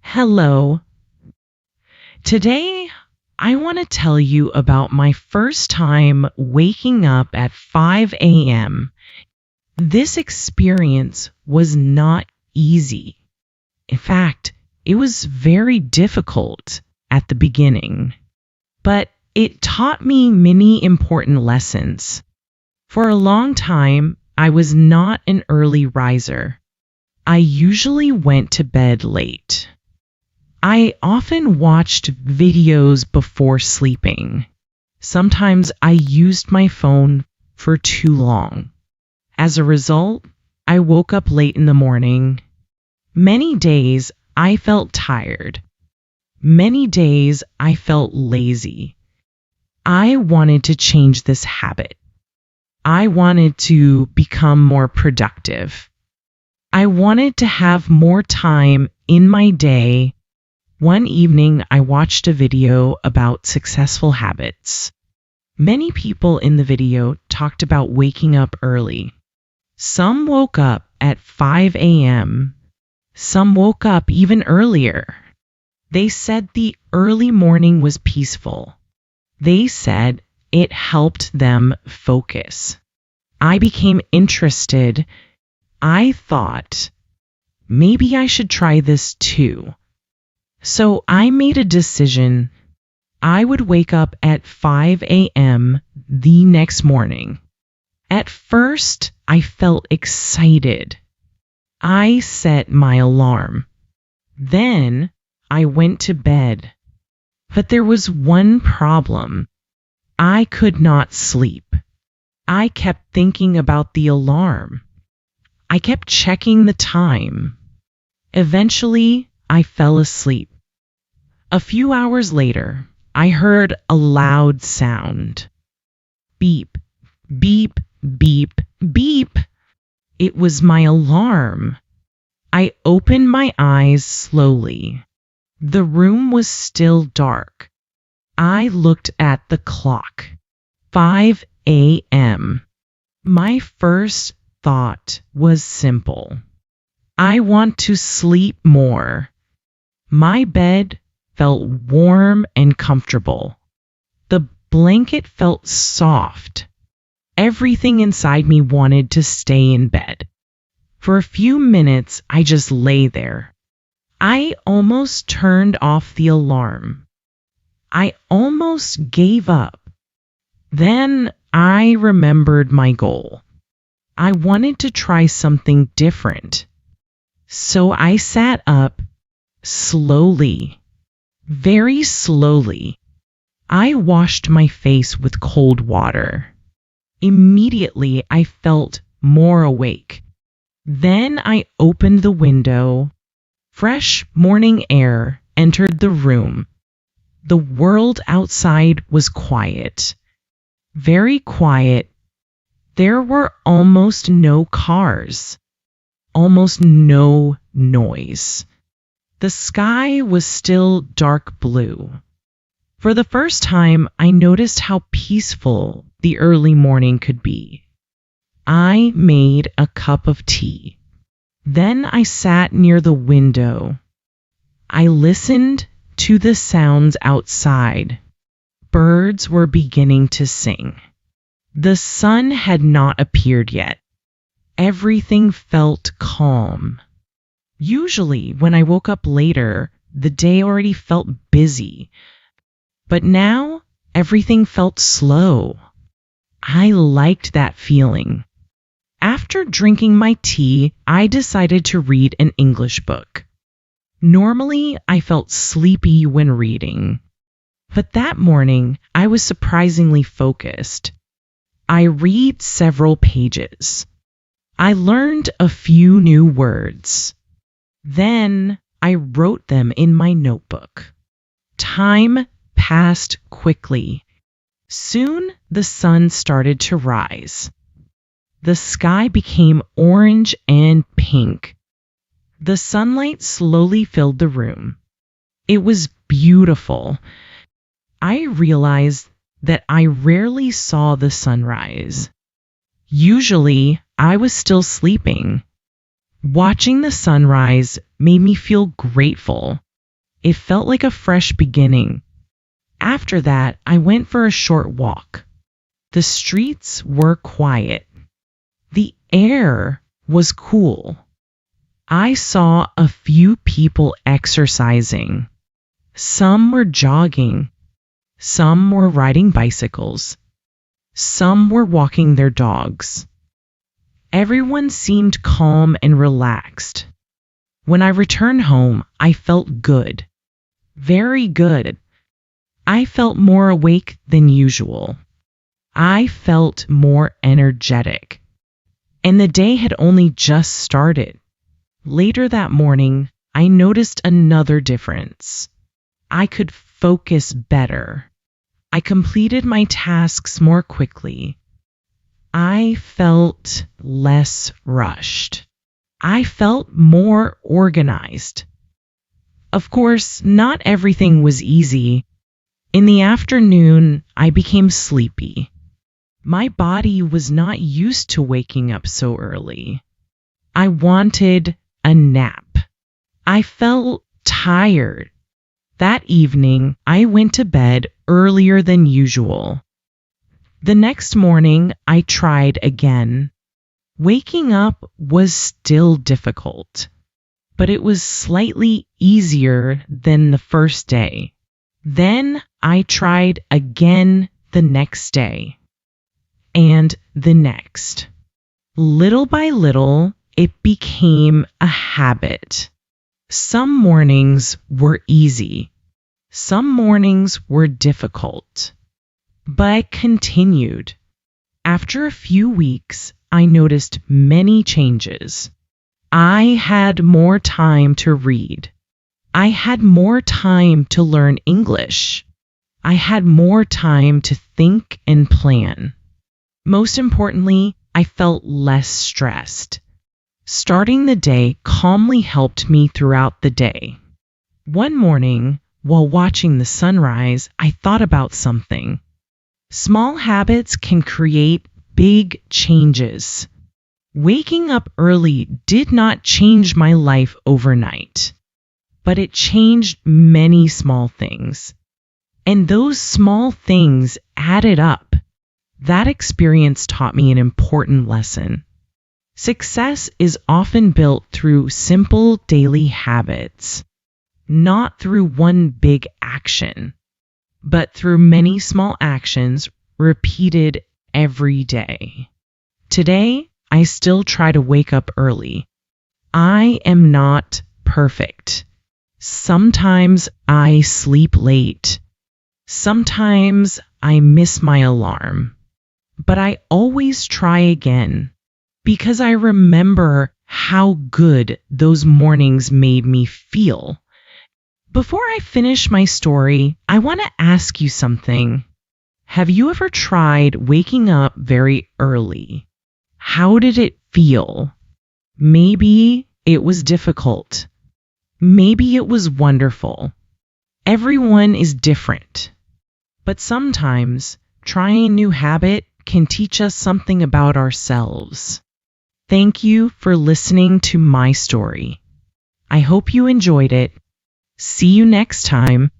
Hello. Today, I want to tell you about my first time waking up at 5 a.m. This experience was not easy. In fact, it was very difficult at the beginning, but it taught me many important lessons. For a long time, I was not an early riser. I usually went to bed late. I often watched videos before sleeping. Sometimes I used my phone for too long. As a result, I woke up late in the morning. Many days I felt tired. Many days I felt lazy. I wanted to change this habit. I wanted to become more productive. I wanted to have more time in my day. One evening, I watched a video about successful habits. Many people in the video talked about waking up early. Some woke up at 5 a.m. Some woke up even earlier. They said the early morning was peaceful. They said it helped them focus. I became interested. I thought, maybe I should try this too. So I made a decision. I would wake up at 5 a.m. the next morning. At first, I felt excited. I set my alarm. Then I went to bed. But there was one problem. I could not sleep. I kept thinking about the alarm. I kept checking the time. Eventually, I fell asleep. A few hours later, I heard a loud sound. Beep, beep, beep, beep. It was my alarm. I opened my eyes slowly. The room was still dark. I looked at the clock. 5 a.m. My first thought was simple. I want to sleep more. My bed felt warm and comfortable. The blanket felt soft. Everything inside me wanted to stay in bed. For a few minutes, I just lay there. I almost turned off the alarm. I almost gave up. Then I remembered my goal. I wanted to try something different. So I sat up slowly. Very slowly. I washed my face with cold water. Immediately, I felt more awake. Then I opened the window. Fresh morning air entered the room. The world outside was quiet. Very quiet. There were almost no cars. Almost no noise. The sky was still dark blue. For the first time, I noticed how peaceful the early morning could be. I made a cup of tea. Then I sat near the window. I listened to the sounds outside. Birds were beginning to sing. The sun had not appeared yet. Everything felt calm. Usually, when I woke up later, the day already felt busy. But now, everything felt slow. I liked that feeling. After drinking my tea, I decided to read an English book. Normally, I felt sleepy when reading. But that morning, I was surprisingly focused. I read several pages. I learned a few new words. Then I wrote them in my notebook. Time passed quickly. Soon the sun started to rise. The sky became orange and pink. The sunlight slowly filled the room. It was beautiful. I realized that I rarely saw the sunrise. Usually, I was still sleeping. Watching the sunrise made me feel grateful. It felt like a fresh beginning. After that, I went for a short walk. The streets were quiet. The air was cool. I saw a few people exercising. Some were jogging. Some were riding bicycles. Some were walking their dogs. Everyone seemed calm and relaxed. When I returned home, I felt good. Very good. I felt more awake than usual. I felt more energetic. And the day had only just started. Later that morning, I noticed another difference. I could focus better. I completed my tasks more quickly. I felt less rushed. I felt more organized. Of course, not everything was easy. In the afternoon, I became sleepy. My body was not used to waking up so early. I wanted a nap. I felt tired. That evening, I went to bed earlier than usual. The next morning, I tried again. Waking up was still difficult, but it was slightly easier than the first day. Then I tried again the next day, and the next. Little by little, it became a habit. Some mornings were easy. Some mornings were difficult. But I continued. After a few weeks, I noticed many changes. I had more time to read. I had more time to learn English. I had more time to think and plan. Most importantly, I felt less stressed. Starting the day calmly helped me throughout the day. One morning, while watching the sunrise, I thought about something. Small habits can create big changes. Waking up early did not change my life overnight, but it changed many small things. And those small things added up. That experience taught me an important lesson. Success is often built through simple daily habits, not through one big action, but through many small actions repeated every day. Today, I still try to wake up early. I am not perfect. Sometimes I sleep late. Sometimes I miss my alarm. But I always try again because I remember how good those mornings made me feel. Before I finish my story, I want to ask you something. Have you ever tried waking up very early? How did it feel? Maybe it was difficult. Maybe it was wonderful. Everyone is different. But sometimes trying a new habit can teach us something about ourselves. Thank you for listening to my story. I hope you enjoyed it. See you next time.